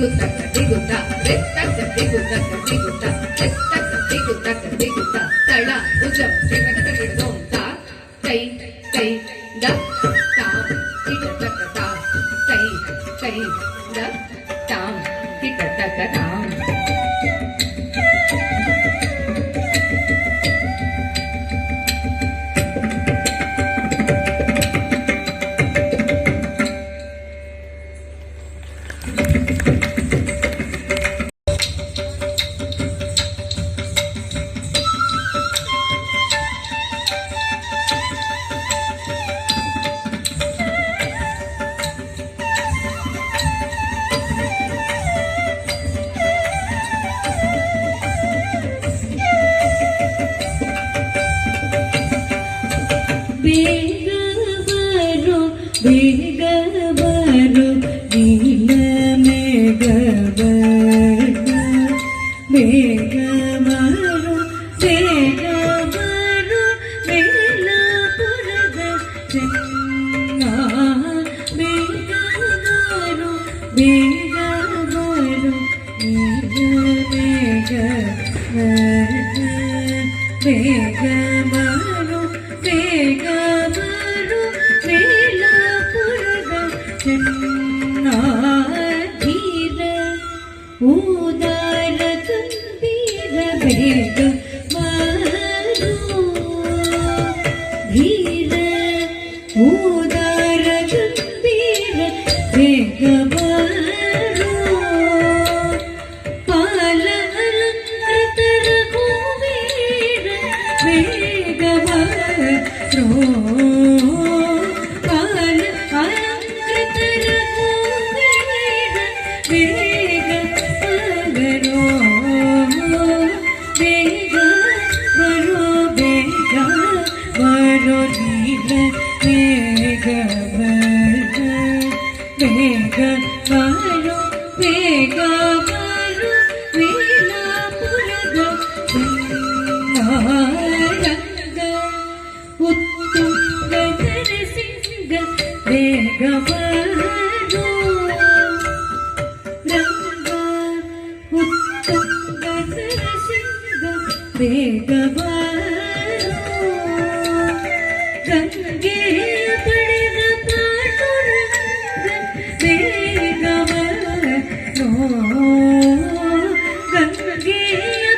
ದಿಗುತ್ತಕ ದಿಗುತ್ತ ರೆತ್ತಕ ದಿಗುತ್ತಕ ದಿಗುತ್ತ ರೆತ್ತಕ ದಿಗುತ್ತಕ ದಿಗುತ್ತ ತಳ ಭುಜಂ ಶ್ರೀಮಕ ತಗಿಡೋಂ ತಾ ಕೈ ಕೈ ದ ತಾಂ ಕಿಟತಕ ತಾ ಕೈ ಕೈ ದ ತಾಂ ಕಿಟತಕ ತಾಂ ಬೇಗ ಬರು ನೀಲ ಮೇಘ ಬರು ಬೇಗ ಬರು ವೇಲಾಪುರದ ಚೆನ್ನ ಬೇಗ ಬರು ನೀಲ ಮೇಘ ಬರು ಬೇಗ ಬರು ವೇಲಾಪುರದ ಚೆನ್ನಾಧೀರ ಉದಾರ ಗಂಭೀರ ಬೇಗ ಬರು ಧೀರ ಉದಾರ ಗಂಭೀರ ಬೇಗ ಬರು ಪಾಲ ಅಲಂಕೃತ ರಘುವೀರ ಬೇಗ ಬರು ಪಾಲ ಅಲಂಕೃತ ರಘುವೀರ ಬೇಗ ಬರು ಬೇಗ ಬರು ಬೇಗ ಬರು ನೀಲ ಬೇಗ ಬರು ಬೇಗ ಬರು ಬೇಗ ಬರು ವೇಲಾಪುರದ ರಂಗ ಉತ್ತುಂಗ ನರಸಿಂಗ ಬೇಗ ಬರು ರಂಗ ಉತ್ತುಂಗ ನರಸಿಂಗ ಬೇಗ ಬರು ಗಂಗೆ ಪಡೆದ ಪಾಂಡುರಂಗ ಬೇಗ ಬರು ಗಂಗೆ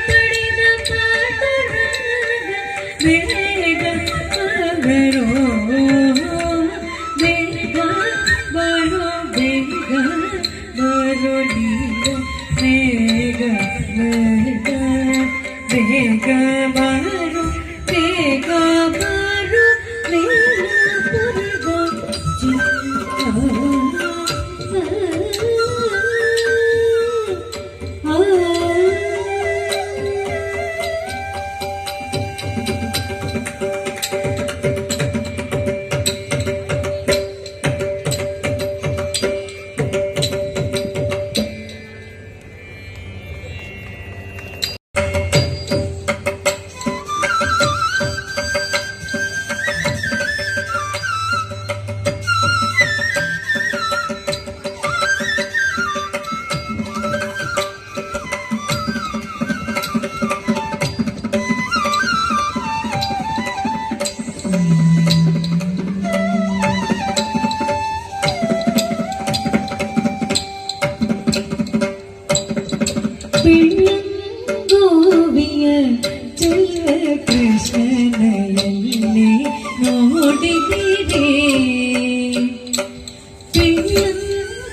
ಪಡೆದ ಪಾಂಡುರಂಗ ಬೇಗ ಬರು ಬೇಗ ಬರು ಬೇಗ ಬರು ನೀಲ ಬೇಗ ಬೇಗ ಬೇಗ ಬರು ಬೇಗ ಬರು ವೇಲಾಪುರದ ಗೋವಿಯ ಚೆಲ್ಲ ಕೃಷ್ಣನಲ್ಲಿ ನೋಡಿದಿರೇ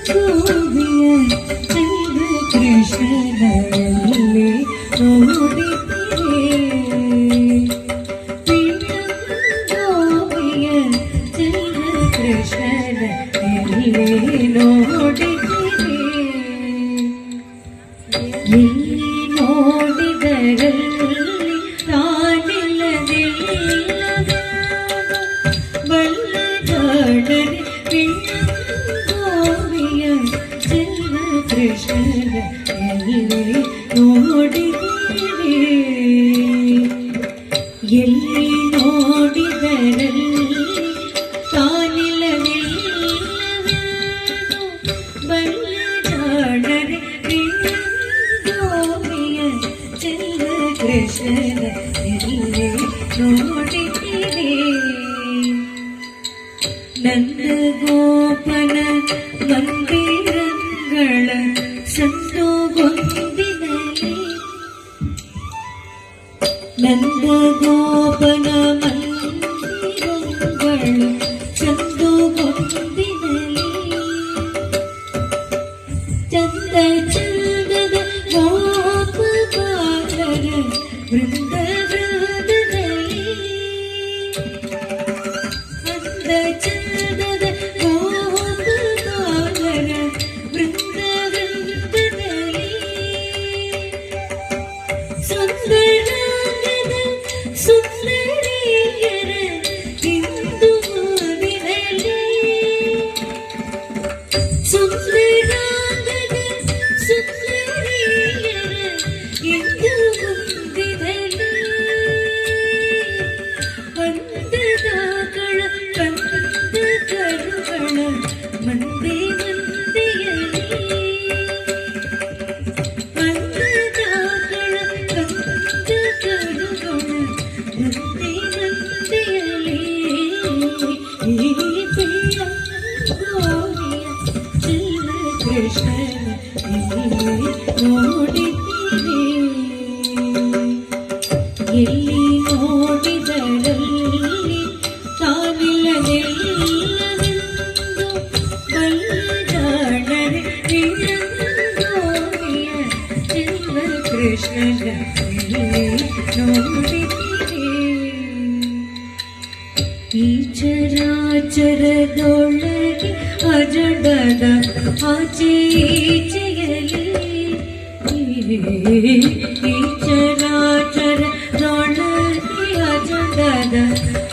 ಗೋವಿಯ ಚೆಲ್ಲ ಕೃಷ್ಣನಲ್ಲಿ ನೋಡಿದಿರೇ ಗೋವಿಯ ಚೆಲ್ಲ ಕೃಷ್ಣನಲ್ಲಿ ನೋಡಿದಿರೇ ನೋಡಿದರಲ್ಲಿ ತಾನಿಲ್ಲದಿಲ್ಲ ಬಲ್ಲದಾಡರೆ ಗೋವಿಯ ಚೆಲ್ಲ ಕೃಷ್ಣನ ಎಲ್ಲಿ ನೋಡಿದಿರೇ ಎಲ್ಲಿ ನೋಡಿದರಲ್ಲಿ ತಾನಿಲ್ಲದಿಲ್ಲ ಬಲ್ಲದಾಡರೆ ನಂದ ಗೋಪನ ಮಂದಿರಗಳು ಚಂದು ಗೊಂದಿನಲ್ಲಿ ಚಂದ ಚಂದದ ಗೋಪಬಾಲರ ವೃಂದ ವೃಂದದಲ್ಲಿ ಚಂದ ಚಂದದ ಗೋಪಬಾಲರ ವೃಂದ ವೃಂದದಲ್ಲಿ ಸುಂದರಾಂಗದ ಸುಂದರಿಯರ ಇಂದು ದಿನಲಿ ಸುಂದರಾಂಗದ ಸುಂದರಿಯರ ಇಂದು ಮುಂದಿನಲಿ ವಂದದಾಗಳ ಕಂದ ಕರುಗಳ ಮಂದೆ ಮಂದೆಯಲಿ ವಂದದಾಗಳ ಕಂದ ಕರುಗಳ ಮಂದೆ ಮಂದೆಯಲಿ ಈ ಬೆಳ್ಳ ಗೋವಿಯ ಚೆಲ್ಲ ಕೃಷ್ಣನ ನೋಡಿದ್ದೀರಿ ಎಲ್ಲಿ ನೋಡಿದರಲ್ಲಿ ತಾನಿಲ್ಲದೆಲ್ಲವೆಂದು ಬಲ್ಲದಾಡರೆ ಗೋವಿಯ ಚೆಲ್ಲ ಕೃಷ್ಣನ ನೋಡಿದ್ದೀರಿ ಈ ಚರಾಚರದೊಳಗೆ ಅಜಡದ ಆಚೆ ಈಚೆಯಲಿ ಈ ಚರಾಚರದೊಳಗೆ ಅಜಡದ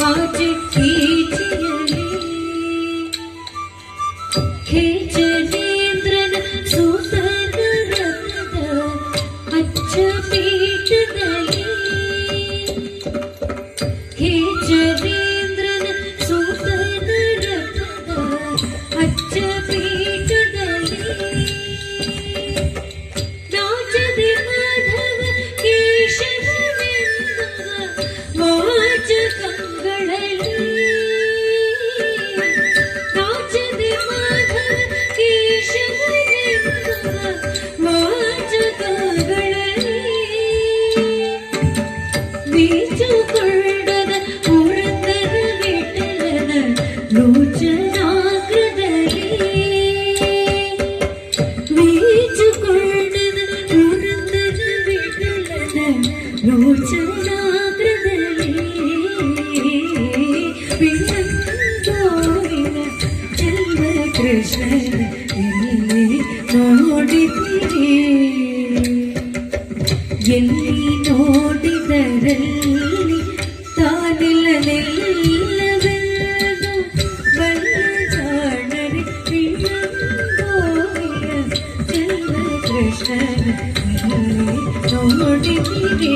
ಆಚೆ ಈಚೆಯಲಿ ಹೇ ಜನೇಂದ್ರನ ಸುತನ ರಥದ ಅಚ್ಚ ಪೀಠದಲ್ಲಿ ಹೇ ಜನೇಂದ್ರನ ಸುತನ ರಥದ ಅಚ್ಚ ಪೀಠದಲ್ಲಿ ರಾಜದೆ ಮಾಧವ ಕೇಶವನೆಂಬ ವಾಚಕಗಳಲ್ಲಿ ರಾಜದೆ ಮಾಧವ ಕೇಶವನೆಂಬ ವಾಚಕಗಳಲ್ಲಿ ಬೀಜುಕೊಂಡದ ಪುರಂದರ ವಿಠಲನ ಲೋಚನಾಗ್ರದಲ್ಲಿ ಬೀಜುಕೊಂಡದ ಪುರಂದರ ವಿಠಲನ ಲೋಚನಾಗ್ರದಲ್ಲಿ ಗೋವಿನ ಚೆಲ್ಲ ಕೃಷ್ಣನ ನೋಡಿದ್ದೀರಿ ಎಲ್ಲಿ ನೋಡಿದರಲ್ಲಿ ತಾನಿಲ್ಲದೆಲ್ಲವೆಲ್ಲದು ಬಲ್ಲದಾಡರೆ ಗೋವಿಯ ಚೆಲ್ಲ ಕೃಷ್ಣನ ನೋಡಿದ್ದೀರಿ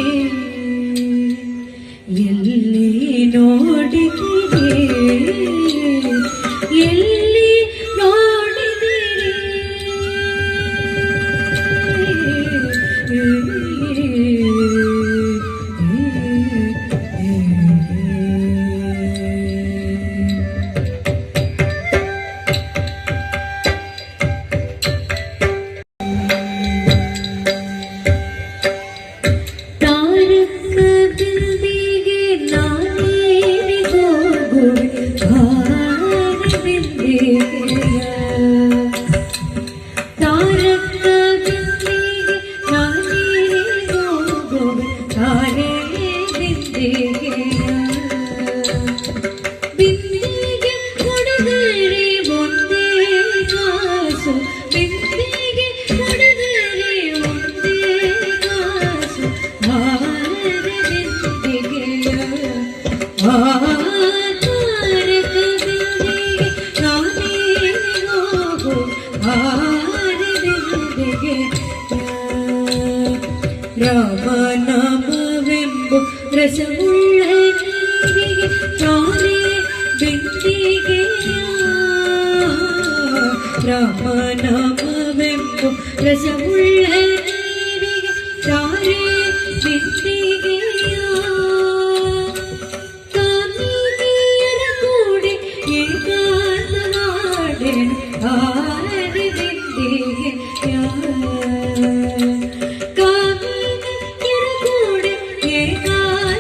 ಎಲ್ಲಿ ನೋಡಿದ್ದೀರಿ ಎಲ್ಲಿ ತಾರಕ ಬಿಂದಿಗೆ ನಾನೇರಿ ಹೋಗುವೆ ಭಾರಿ ಬಿಂದಿಗೆಯ ತಾರಕ ಬಿಂದಿಗೆ ನಾನೇರಿ ಹೋಗುವೆ ಭಾರಿ ಬಿಂದಿಗೆಯ ಬಿಂದಿಗೆ ಹೊಡೆದರೆ ಒಂದೇ ಕಾಸು ಬಿಂದಿಗೆ ಹೊಡೆದರೆ ಒಂದೇ ಕಾಸು ಭಾರಿ ಬಿಂದಿಗೆಯ ತಾರಕ ಬಿಂದಿಗೆ ನಾನೇರಿ ಹೋಗು ಭಾರಿ ಬಿಂದಿಗೆಯ ರಾಮನಾಮವೆಂಬು ರಸವುಳ್ಳ ನೀರಿಗೆ ಚಾರೆ ಬಿಂದಿಗೆಯ ರಾಮನಾಮವೆಂಬು ರಸವುಳ್ಳ ನೀರಿಗೆ ಚಾರೆ ಬಿಂದಿಗೆಯ ಕಾಮಿನಿಯರ ಕೂಡಿ ಏಕಾಂತವಾಡೆನು ಭಾರಿ ಬಿಂದಿಗೆಯ ಕಾಮಿನಿಯರ ಕೂಡಿ ಏಕಾಂತ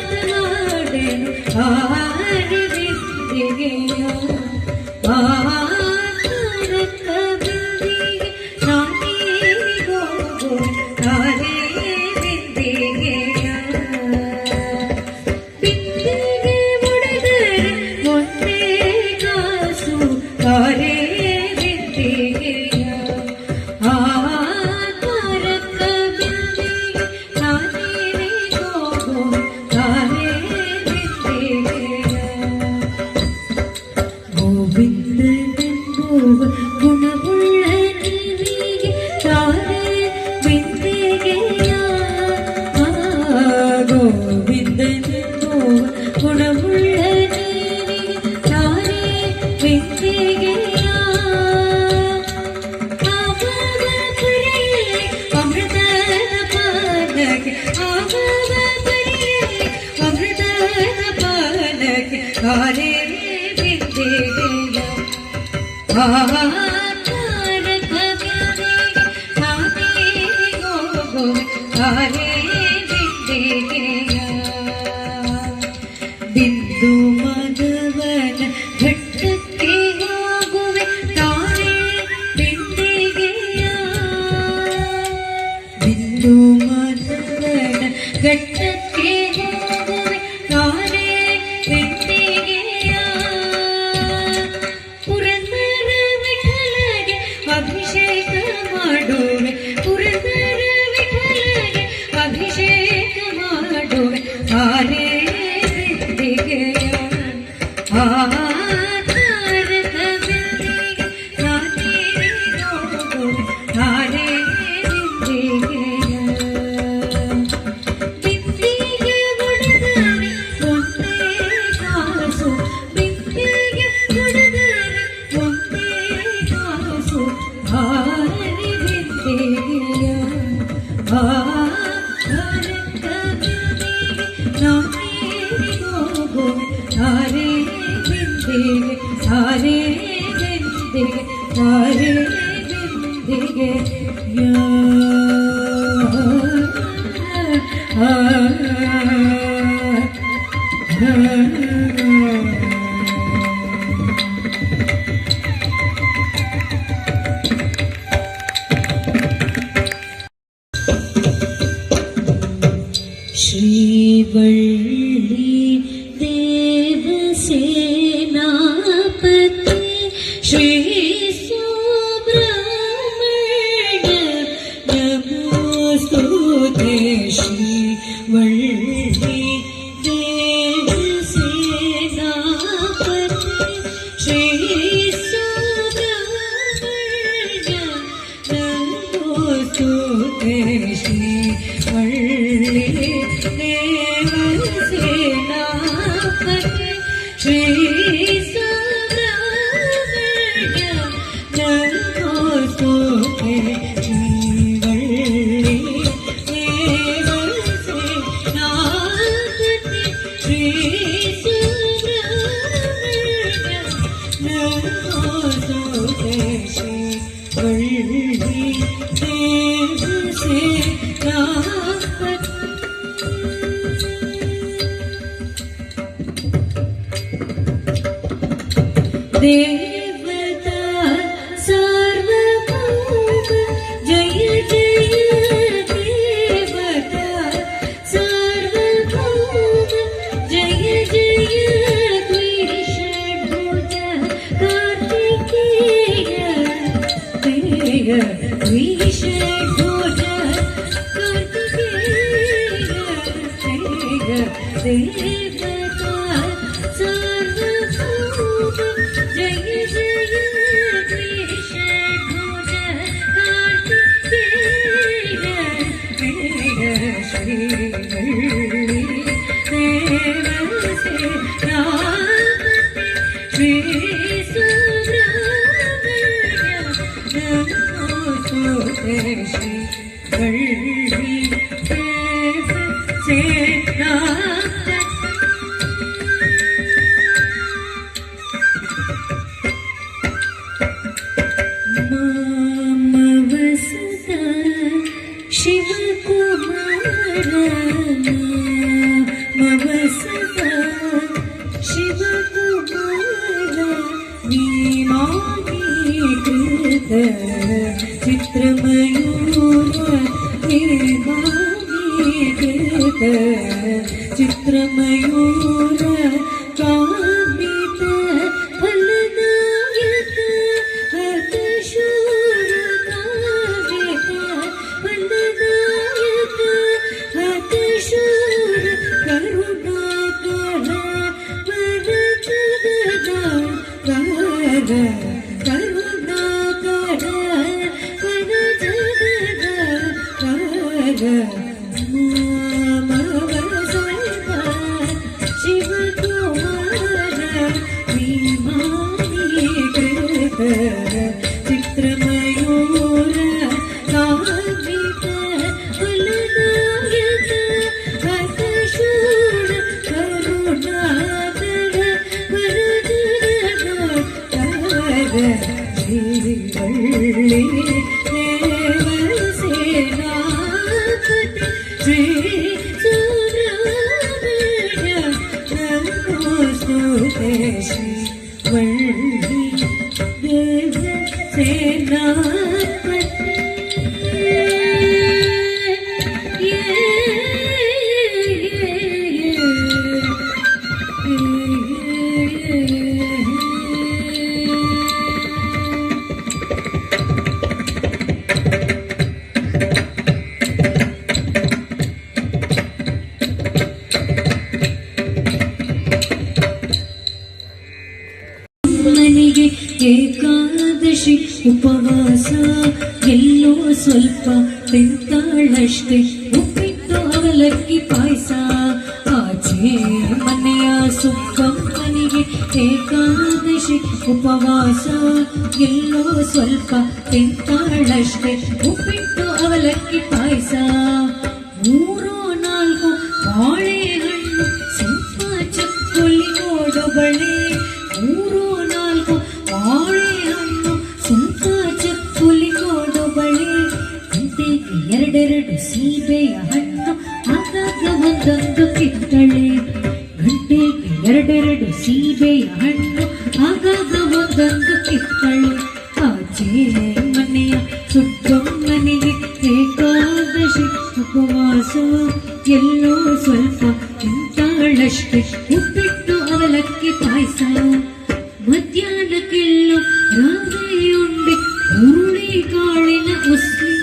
ತಾರೆ ಬಿಂದಿಗೆಯ ಬಿಂದು ಮಧವನ ಘಟ್ಟಕ್ಕೆ ಹೋಗುವೆ ತಾರೆ ಬಿಂದಿಗೆಯ ಬಿಂದು ಮಧವನ ಘಟ್ಟಕ್ಕೆ ಹೋಗುವೆ ತಾರೆ ಬಿಂದಿಗೆಯ ಪುರಂದರ ವಿಠಲಗೆ ಅಭಿಷೇಕ ಮಾಡುವೆ ಪುರಂದರ ವಿಠಲಗೆ ಅಭಿಷೇಕ ಮಾಡುವೆ ತಾರೆ ಬಿಂದಿಗೆಯ ತಾರಕ ಬಿಂದಿಗೆ ನಾನೇರಿ ಹೋಗುವೆ ತಾರೆ ಬಿಂದಿಗೆಯ ಬಿಂದಿಗೆ ಒಡೆದರೆ ಒಂದೇ ಕಾಸು ಬಿಂದಿಗೆ ಒಡೆದರೆ ಒಂದೇ ಕಾಸು ಹಾರಿ ಬಿಂದಿಗೆಯ ತಾರಕ ಬಿಂದಿಗೆ ನಾನೇರಿ ಹೋಗುವೆ ತಾರೆ ಬಿಂದಿಗೆ ತಾರೆ ಬಿಂದಿಗೆ ತಾರೆ ಬಿಂದಿಗೆ ಶ್ರೀವಳ್ಳಿ ದೇವಸೇನಾಪತಿ ಶ್ರೀ ಸುಬ್ರಹ್ಮಣ್ಯ ನಮೋಸ್ತುತೆ ಶ್ರೀವಳ್ಳಿ ದೇವಸೇನಾಪತಿ ಶ್ರೀ ಸುಬ್ರಹ್ಮಣ್ಯ ನಮೋಸ್ತುತೆ ಶ್ರೀವಳ್ಳಿ ದೇವಸೇನಾಪತಿ ಶ್ರೀ ಸುಬ್ರಹ್ಮಣ್ಯ ನಮೋಸ್ತುತೆ ಶ್ರೀವಳ್ಳಿ ದೇವಸೇನಾಪತಿ ಶ್ರೀ ಸುಬ್ರಹ್ಮಣ್ಯ ನಮೋಸ್ತುತೆ ಶ್ರೀವಳ್ಳಿ ದೇವಸೇನಾಪತಿ देवता सार्वभौम जय जय देवता सार्वभौम जय जय द्विषड्भुज कार्तिकेय तेय द्विषड्भुज कार्तिकेय तेय देवता सार्वभौम जय जय कृष्णभुज कार्तिकेय तेय श्रीवल्ली देवसेनापति श्री सुब्रह्मण्य नमोस्तुते श्रीवल्ली देवसेनापति मामवसुता शिवकुमार मामवसुता शिवकुमार नीमानीकृत चित्रमयूर निर्माणीकृत चित्रमयूर कामित फलदायक हतशूर कामित फलदायक हतशूर करुणाकर वरजगदाकार करुणाकर वरजगदाकार मामवसुता शिवकुमार विमानीकृत चित्रमयूर कामित फलदायक हतशूर करुणाकर वरजगदाकार श्रीवल्ली देवसेनापति ಏಕಾದಶಿ ಉಪವಾಸ ಎಲ್ಲೋ ಸ್ವಲ್ಪ ತಿಂತಾಳಷ್ಟೇ ಉಪ್ಪಿಟ್ಟು ಅವಲಕ್ಕಿ ಪಾಯಸ ಆಚೆ ಮನೆಯ ಸುಬ್ಬಮ್ಮನಿಗೆ ಏಕಾದಶಿ ಉಪವಾಸ ಎಲ್ಲೋ ಸ್ವಲ್ಪ ತಿಂತಾಳಷ್ಟೇ ಉಪ್ಪಿಟ್ಟು ಅವಲಕ್ಕಿ ಪಾಯಸ 3-4 ಬಾಳೆಹಣ್ಣು ಸ್ವಲ್ಪ ಚಕ್ಕುಲಿ ನೋಡಬಳೆ 3-4 ಬಾಳೆಹಣ್ಣು ಸ್ವಲ್ಪ ಚಕ್ಕುಲಿ ನೋಡಬಳೆ ಗಂಟೆಗೆ 2 ಸೀಬೆಯ ಹಣ್ಣು ಆಗಾಗ ಒಂದೊಂದು ಕಿತ್ತಳೆ ಗಂಟೆಗೆ 2 ಸೀಬೆಯ ಹಣ್ಣು ಆಗಾಗ ಒಂದೊಂದು ಕಿತ್ತಳೆ ಆಚೆ ಮನೆಯ ಸುಬ್ಬಮ್ಮನಿಗೆ ಏಕಾದಶಿ ಉಪವಾಸ ಎಲ್ಲೋ ಸ್ವಲ್ಪ ತಿಂತಾಳಷ್ಟೇ ಉಪ್ಪಿಟ್ಟು ಅವಲಕ್ಕಿ ಪಾಯಸ ಮಧ್ಯಾಹ್ನಕ್ಕೆಲ್ಲೋ ರಾವೆಯುಂಡೆ ಹುರುಳಿ ಕಾಳಿನ ಉಸ್ಲಿ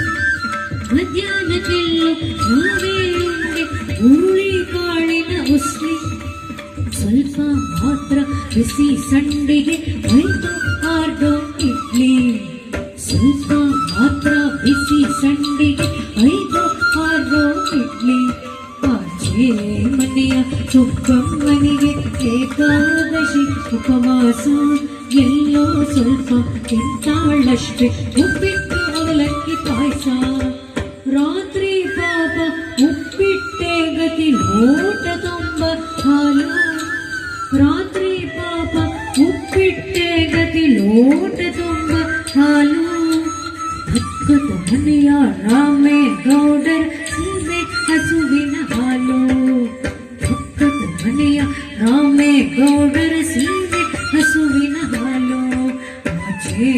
ಮಧ್ಯಾಹ್ನಕ್ಕೆಲ್ಲೋ ರಾವೆಯುಂಡೆ ಹುರುಳಿ ಕಾಳಿನ ಉಸ್ಲಿ ಸ್ವಲ್ಪ ಮಾತ್ರ ಬಿಸಿ ಸಂಡಿಗೆ 5-6 ಇಡ್ಲಿ ಸ್ವಲ್ಪ ಮಾತ್ರ ಬಿಸಿ ಸಂಡಿಗೆ 5-6 ಇಡ್ಲಿ ಆಚೆ ಮನೆಯ ಸುಬ್ಬಮ್ಮನಿಗೆ ಏಕಾದಶಿ ಉಪವಾಸ ಎಲ್ಲೋ ಸ್ವಲ್ಪ ತಿಂತಾಳಷ್ಟೇ ಉಪ್ಪಿಟ್ಟು ಅವಲಕ್ಕಿ ಪಾಯಸ ರಾತ್ರಿ ಪಾಪ ಉಪ್ಪಿಟ್ಟೆ ಗತಿ ಲೋಟ ತುಂಬ ಹಾಲು ರಾತ್ರಿ ಪಾಪ ಉಪ್ಪಿಟ್ಟೆ ಗತಿ ಲೋಟ ತುಂಬ ಹಾಲು ಪಕ್ಕದ ಮನೆಯ ರಾಮೇಗೌಡರ ಸೀಮೆ ಹಸುವಿನ ಹಾಲು ಪಕ್ಕದ ಮನೆಯ ರಾಮೇಗೌಡರ ಸೀಮೆ ಹಸುವಿನ ಹಾಲು ಆಚೆ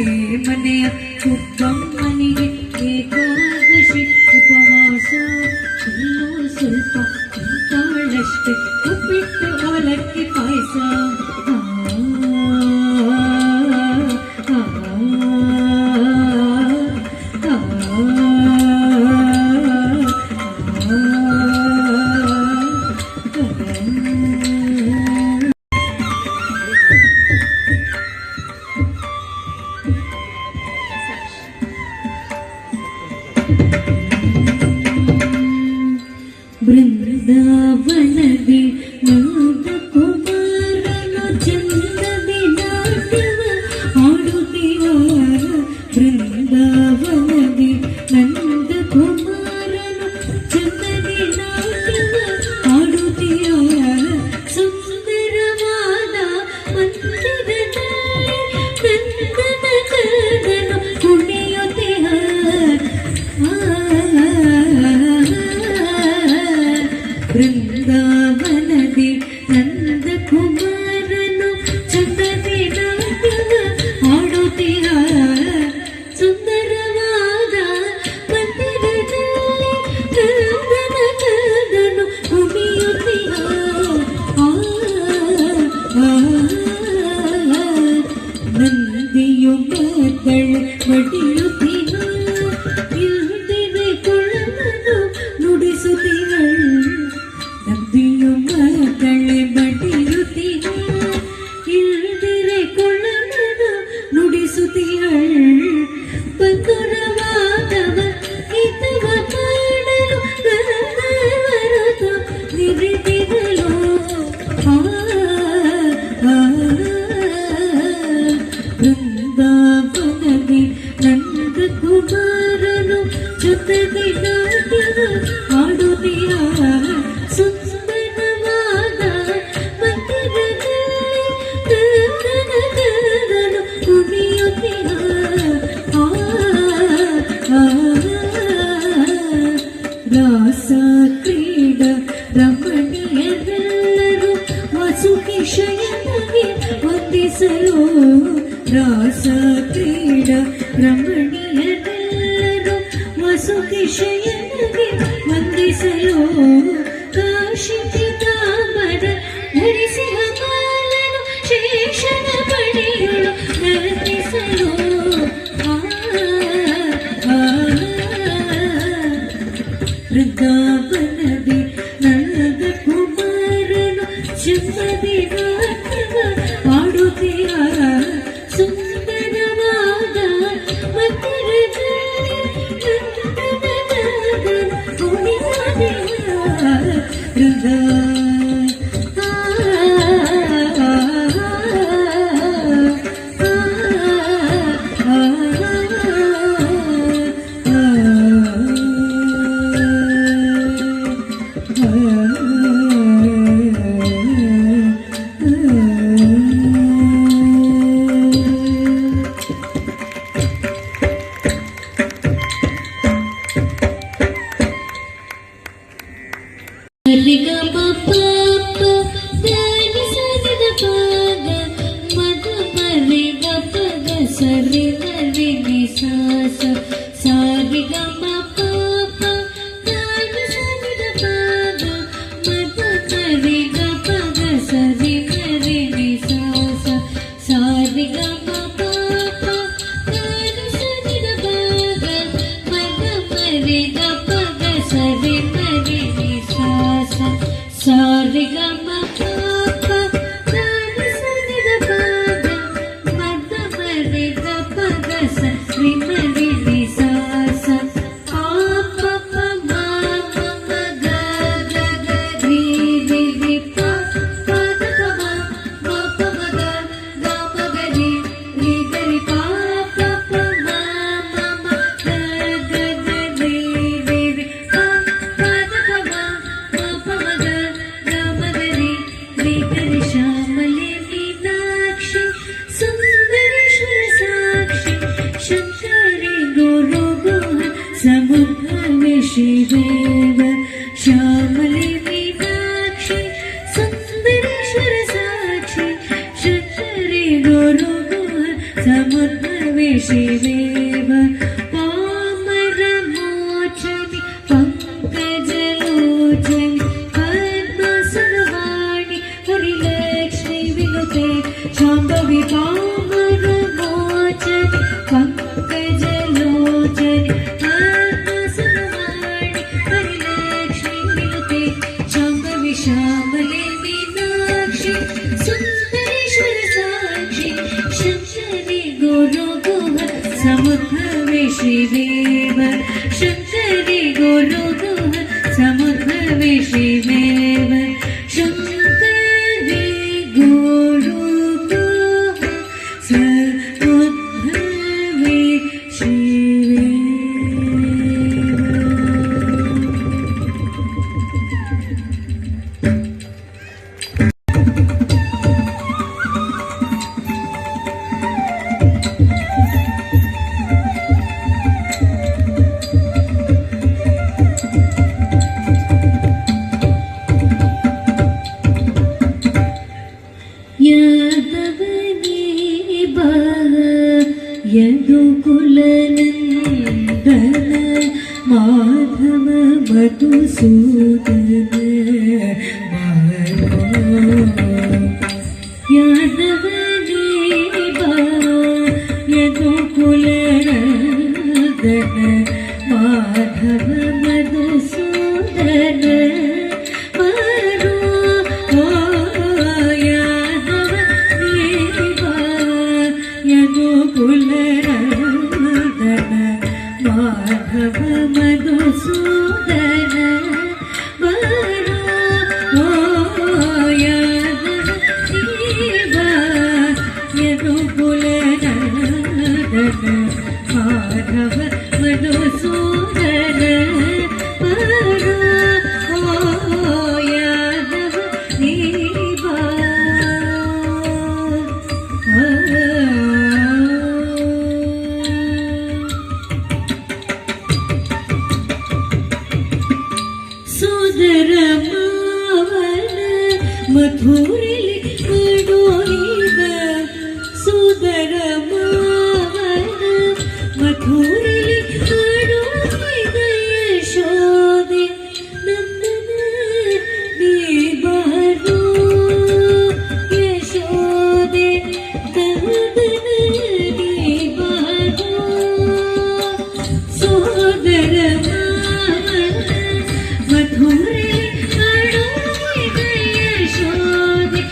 ಮನೆಯ ಸುಬ್ಬಮ್ಮನಿಗೆ ಏಕಾದಶಿ ಉಪವಾಸ ಎಲ್ಲೋ ಸ್ವಲ್ಪ ತಿಂತಾಳಷ್ಟೇ ಉಪ್ಪಿಟ್ಟು ಅವಲಕ್ಕಿ ಪಾಯಸ ಬೃಂದಾವನದಿ ನಂದ ಕುಮಾರನ ಚಂದದಿ ನಾಟ್ಯವ ಆಡುತ್ತಿರುವಾಗ ಬೃಂದಾವನದಿ ನಂದ ಕುಮಾರನ ಚಂದದಿ ನಾಟ್ಯವ ಆಡುತ್ತಿರುವಾಗ ಸುಂದರವಾದ ಮಂದಿರದಲ್ಲಿ ನಂದನ ಕದನು ಕುಣಿಯುತ್ತಿಹ ಬೃಂದಾವನದಿ ನಂದ ಕುಮಾರನು ಚಂದದಿ ನಾಟ್ಯವ ಆಡುತ್ತಿರ ಸುಂದರವಾದ ಮಂದಿರದಲ್ಲಿ ನಂದನ ಕದನು ಕುಣಿಯುತ್ತಿರ ನಂದಿಯು ಮದ್ದಳೆ ಮಡಿಯುತ್ತಿರ ಇಲ್ದಿದೆ ಕೊಳಲನು ನುಡಿಸುತ್ತಿರಳು ನಂದಿಯು ಮದ್ದಳೆ ಮಡಿಯುತ್ತಿರ ಇಲ್ದಿರೆ ಕೊಳಲನು ನುಡಿಸುತ್ತಿರಳು ಬಂಧುರವಾದವ ಹಿತವ ಮಾಡಲು ಗಂಧರ್ವರದು ನಿರಿದಿರಲು ಬೃಂದಾವನದಿ ನಂದ ಕುಮಾರನು ಜೊತೆಗೆ ನಾಟ್ಯವ ಆಡುತ್ತಿರ ಸುಂದರವಾದ ಮಂದಿರದಲ್ಲಿ ನಂದನ ಕದನು ಕುಣಿಯುತ್ತಿರ ರಾಸ ಕ್ರೀಡ ರಮಣೀಯರೆಲ್ಲರೂ ವಸುಕಿಶಯನಿಗೆ ವಂದಿಸಲು ರಾಸ ಕ್ರೀಡ ರಮಣೀಯರೆಲ್ಲರೂ ವಸುಕಿಶಯನಿಗೆ ವಂದಿಸಲು ಕಾಶಿ ಪಿತಾಂಬರ ಧರಿಸಿ ಮಾಲನು ಶೇಷನ ಪಡೆಯಲು ನರ್ತಿಸಲು ವೃಂದಾವನದಿ ನಂದ ಕುಮಾರನು ಚಂದದಿ ನಾಟ್ಯವ ಆಡುತ್ತಿರ ಸುಂದರ शिवेव श्यामले मीनाक्षी सुन्दरेश्वर साक्षी शङ्करे गुरुगुह समुद्भवे शिवेव पामरमोचनि पङ्कजलोचनि पद्मसुरवाणि हरिलक्ष्मी विनुते शाम्भवी पामरमोचनि पङ्कजलोचनि श्यामले मीनाक्षी सुन्दरेश्वर साक्षी शङ्करे गुरुगुह समुद्भवे शिवेव शङ्करे गुरुगुह समुद्भवे शिवेव शङ्करे गुरुगुह समुद्भवे शिवेव। यदुकुलनन्दन माधव मधुसूदन यादवनेबा यदुकुलनन्दन माधव मधुसूदन माधव मधुसूदन वरो यादव देवा यदुकुलनन्दन माधव मधुसूदन वरो यादव देवा। मथुरिली कडोईब सुदर मावन मथुरिली कडोईब यशोदे नंदन दीबारो यशोदे नंदन दीबारो सुदर मावन मथुरिली कडोईब यशोदे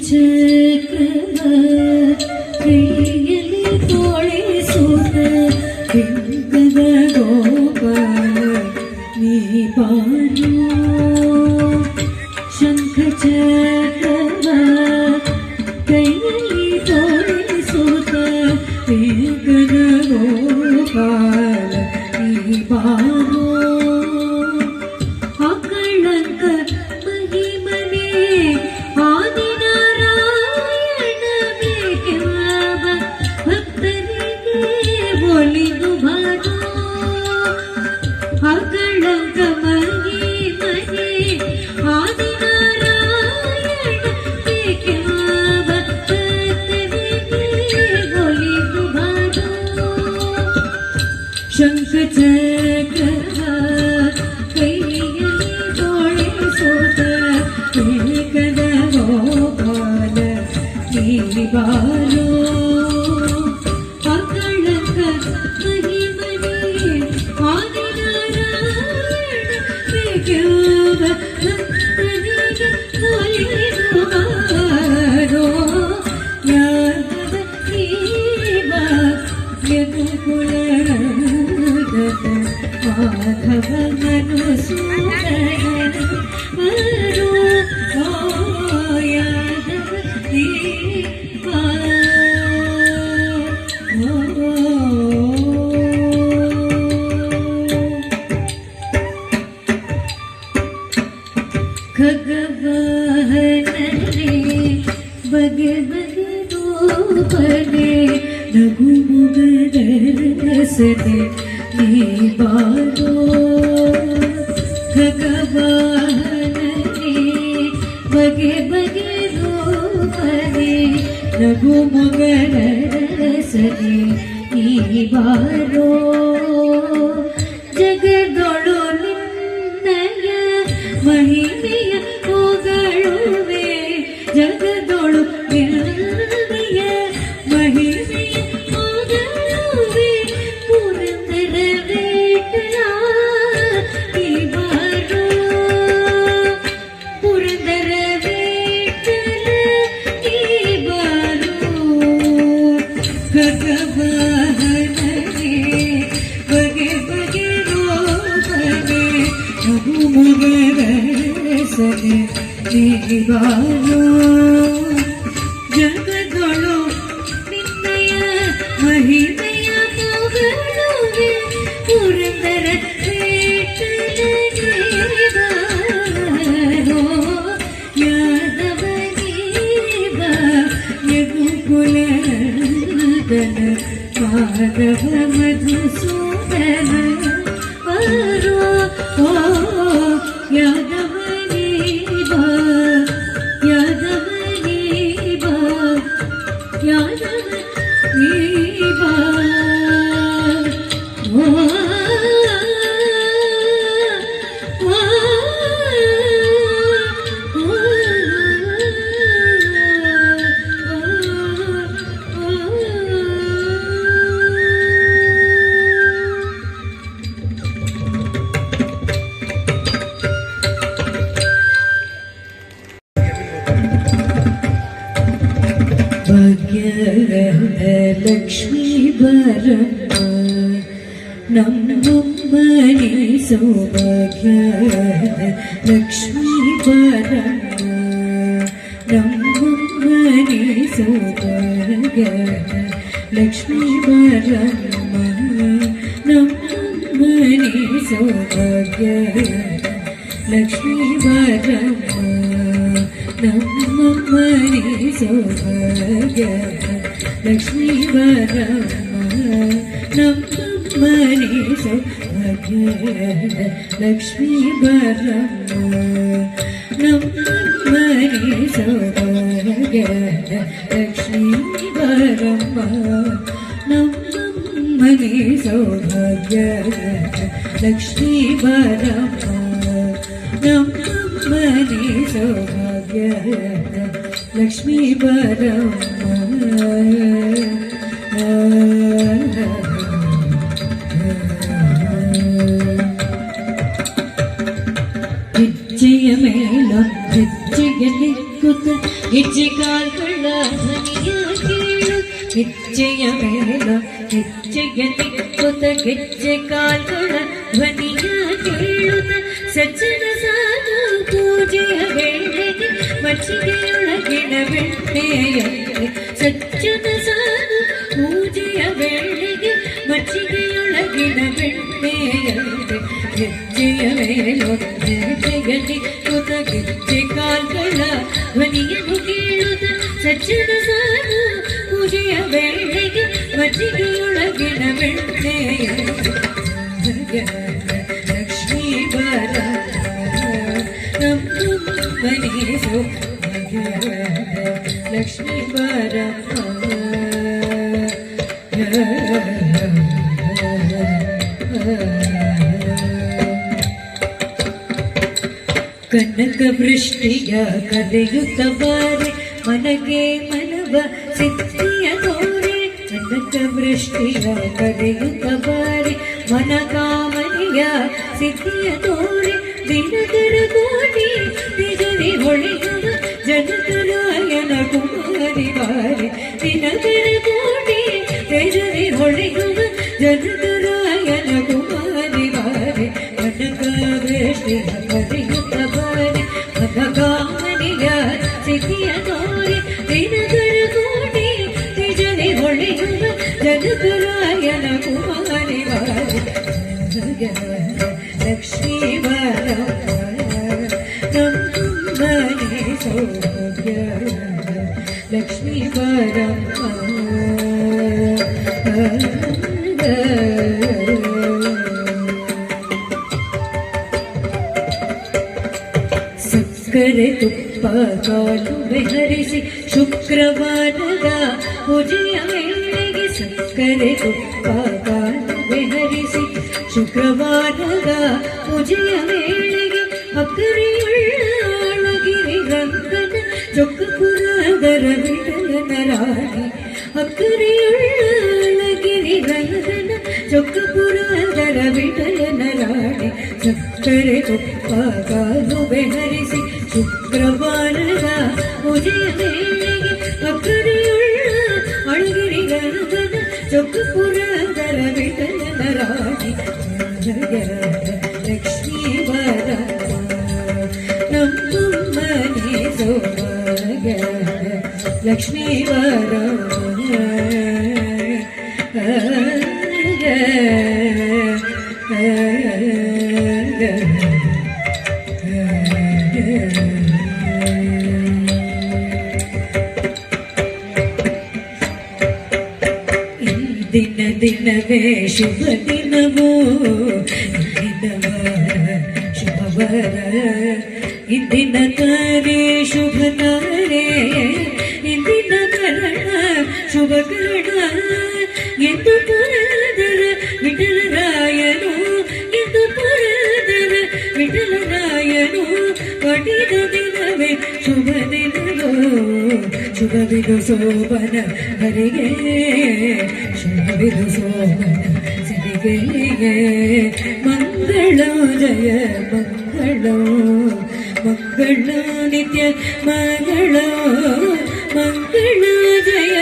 ಚಕ್ರವ ಕೈಯಲ್ಲಿ ತೋಳಿಸುತ್ತ ಬಿಂಕದ ಗೋಪಾಲ ನೀ ಬಾನು ಶಂಖ ಚಕ್ರವ ಕೈಯಲ್ಲಿ ತೋಳಿಸುತ್ತ ಬಿಂಕದ ಗೋಪಾಲ ನೀ ಬಾನು ಅಕಳಂಕ ಮಹಿಮನೆ ಆದಿನಾರಾಯಣ ಬೇಕೆಂಬ ಭಕ್ತರಿಗೆ ಒಲಿದು ಬಾನು ಅಕಳಂಕ ಮಹಿಮನೆ ಆದಿನಾರಾಯಣ ಬೇಕೆಂಬ ಭಕ್ತರಿಗೆ ಒಲಿದು ಬಾನು ಶಂಖ ಚಕ್ರವ ಕೈಯಲ್ಲಿ ತೋಳಿಸುತ್ತ ಏಕದ ಗೋಪಾಲ ನೀ ಬಾನು ಅಕಳಂಕ ಮಹಿಮನೆ ಆದಿನಾರಾಯಣ ಬೇಕೆಂಬ ಭಕ್ತರಿಗೆ ಒಲಿದು ಬಾನು ಯಾದವ ನೀವ ಯದುಕುಲ ಮಾಧವ ಮನುಸೂದನ ವರೋ ಯಾದವ ದೇವ ಖಗವಾಹನನೇ ಬಗೆ ಬಗೆ ರೂಪನೆ ನಗು ಮುಗದರಸನೆ ನೀ ಬಾರೋ ಖಗವಾಹನನೇ ಬಗೆ ಬಗೆ ರೂಪನೆ ನಗು ಮುಗದರಸನೆ ನೀ ಬಾರೋ ಜಗದೊಳು ನಿನ್ನಯ ಮಹಿಮೆಯ ಹೊಗಳುವೆ ಜಗದೊಳು ನಿನ್ನಯ ಮಹಿಮೆಯ ಹೊಗಳುವೆ ಪುರಂದರ ವಿಠಲ ನೀ ಬಾರೋ ಪುರಂದರ ವಿಠಲ ನೀ ಬಾರೋ ಖಗವಾಹನನೇ ಬಗೆ ಬಗೆ ರೂಪನೆ ನಗು ಮುಗರಸನೆ ನೀ ಬಾರೋ ಜಗದೊಳು ನಿನ್ನಯ ಮಹಿಮೆಯ ಹೊಗಳುವೆ ಪುರಂದರ ವಿಠಲ ನೀ ಬಾರೋ ಯಾದವ ನೀವ ಯದುಕುಲದನ ಮಾಧವ ಮಧುಸೂದನ ವರೋ ಯಾದವ ನೀವ ಯಾದವ ನೀವ ಯಾದವ ನೀವ ಭಾಗ್ಯದ ಲಕ್ಷ್ಮೀ ಬರಮ್ಮ ನಮ್ಮಮ್ಮನೆ ಸೌಭಾಗ್ಯದ ಲಕ್ಷ್ಮೀ ಬರಮ್ಮ ನಮ್ಮಮ್ಮನೆ ಸೌಭಾಗ್ಯದ ಲಕ್ಷ್ಮೀ ಬರಮ್ಮ ನಮ್ಮಮ್ಮನೆ ಸೌಭಾಗ್ಯದ ಲಕ್ಷ್ಮೀ ಬರಮ್ಮ ನಮ್ಮಮ್ಮನೆ ಸೌಭಾಗ್ಯ ಲಕ್ಷ್ಮೀ ಬರಮ್ಮ ನಮ್ಮಮ್ಮನೆ ಸೌಭಾಗ್ಯ ಲಕ್ಷ್ಮೀ ಬರಮ್ಮ ನಮ್ಮಮ್ಮನೆ ಸೌಭಾಗ್ಯ ಲಕ್ಷ್ಮೀ ಬರಮ್ಮ ನಮ್ಮಮ್ಮನೆ ಸೌಭಾಗ್ಯ ಲಕ್ಷ್ಮೀ ಬರಮ್ಮ ನಮ್ಮಮ್ಮನೆ ಸೌಭಾಗ್ಯ ಲಕ್ಷ್ಮೀ ಬರಮ್ಮ ಹೆಜ್ಜೆಯ ಮೇಲ ಹೆಜ್ಜೆಯ ನಿಕ್ಕುತ್ತ ಹೆಜ್ಜೆ ಕಾಲ್ಗಳ ಧ್ವನಿಯ ಕೇಳು ಹೆಜ್ಜೆಯ ಮೇಲ ಹೆಜ್ಜೆಯ ನಿಕ್ಕುತ್ತ ಗೆಜ್ಜೆ ಕಾಲ್ಗಳ ಧ್ವನಿಯ ಕೇಳುತ್ತ ಸಜ್ಜನ ಸಾಧು ಪೂಜೆಯ ವೇಳೆಗೆ ಮಜ್ಜಿಗೆಯೊಳಗಿನ ಬೆಣ್ಣೆಯಂತೆ ಸಜ್ಜನ ಸಾಧು ಪೂಜೆಯ ವೇಳೆಗೆ ಮಜ್ಜಿಗೆಯೊಳಗಿನ ಬೆಣ್ಣೆಯಂತೆ ಹೆಜ್ಜೆಯ ಮೇಲೋ ಹೆಜ್ಜೆಯ ನಿಕ್ಕುತ್ತ ಗೆಜ್ಜೆ ಕಾಲ್ಗಳ ಧ್ವನಿಯನ್ನು ಕೇಳುತ್ತ ಸಜ್ಜನ ಸಾಧು ಪೂಜೆಯ ವೇಳೆಗೆ ಮಜ್ಜಿಗೆಯೊಳಗಿನ ಬೆಣ್ಣೆಯಂತೆ ಲಕ್ಷ್ಮೀ ಬರ ನಮ್ಮ ಮನೆ ಸೌಭಾಗ್ಯ ಲಕ್ಷ್ಮೀ ಬರ ಕನಕ ವೃಷ್ಟಿಯ ಕರೆಯುತ್ತ ಬಾರೆ ಮನಗೆ ಮನವ ಸಿದ್ಧಿಯ ತೋರೆ ಕನಕ ವೃಷ್ಟಿಯ ಕರೆಯುತ್ತ ಬಾರೆ ಮನ ಕಾಮನೆಯ ಸಿದ್ಧಿಯ ತೋರೆ ದಿನಕರ ಕೋಟಿ ನಿಜರಿ ಹೊಳೆಯುವ ಜನಕರಾಯನ ಕುಮಾರಿ ಬಾರೆ ದಿನಕರ ಕೋಟಿ ನಿಜರಿ ಹೊಳೆಯುವ ಜನಕರಾಯನ ಕುಮಾರಿ ಬಾರೆ ಕನಕ ವೃಷ್ಟಿಯ ಕರೆಯುತ್ತ ಬಾರೆ ಮನ ಕಾಮನೆಯ ಸಿದ್ಧಿಯ ತೋರೆ ದಿನಕರ ಕೋಟಿ ನಿಜರಿ ಹೊಳೆಯುವ ಜನಕರಾಯನ ಕುಮಾರಿ ಬಾರೆ ಲಕ್ಷ್ಮೀ ಬರ ನಮ್ಮ ಮನೆ ಸೌಭಾಗ್ಯ ಲಕ್ಷ್ಮೀ ಬರ ಸಕ್ಕರೆ ತುಪ್ಪ ಕಾಲುವೆ ಹರಿಸಿ ಶುಕ್ರವಾರದ ಪೂಜೆಯ ವೇಳೆಗೆ ಸಕ್ಕರೆ ತುಪ್ಪ ಕಾಲುವೆ ಹರಿಸಿ ಶುಕ್ರವಾರದ ಪೂಜೆಯ ವೇಳೆಗೆ ಅಕ್ಕರೆಯುಳ್ಳಗಿರಿ ರಂಗನ ಚೊಕ್ಕಪುರದರ ವಿಠಲನ ರಾಣಿ ಅಕ್ಕರೆಯುಳ್ಳಗಿರಿ ರಂಗನ ಚೊಕ್ಕಪುರದರ ವಿಠಲನ ರಾಣಿ ಸಕ್ಕರೆ ತುಪ್ಪ ಕಾಲುವೆ ಹರಿಸಿ ಶುಕ್ರವಾರದ ಪೂಜೆಯ ವೇಳೆಗೆ ಅಕ್ಕರೆಯುಳ್ಳ ಅಳಗಿರಿ ರಂಗನ ಚೊಕ್ಕಪುರದರ ವಿಠಲನ ರಾಣಿ ಲಕ್ಷ್ಮೀ ವರ ನಮ್ಮ ಮನೆ ಸೌಭಾಗ್ಯ ಲಕ್ಷ್ಮೀ ವರ ದಿನ ದಿನವೇ ಶುಭ ದಿನವೋ ಶುಭವರ ಇಂದಿನ ತಾರೆ ಶುಭ ತಾರೆ ಇಂದಿನ ಕರಣ ಶುಭ ಕರಣ ಎಂದು ಪುರದರ ವಿಠಲರಾಯನು ಎಂದು ಪುರದರ ವಿಠಲರಾಯನು ಪಡೆದ ದಿನವೇ ಶುಭ ದಿನವೋ ಶುಭವಿದು ಶೋಭನ ಹರಿಗೆ ಶುಭವಿದು ಶೋಭನ ಸಿರಿಗೆ ಮಂಗಳ ಜಯ ಮಂಗಳ ಮಂಗಳ ನಿತ್ಯ ಮಂಗಳ ಮಂಗಳ ಜಯ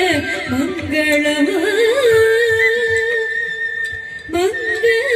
ಮಂಗಳ ಮಂಗಳ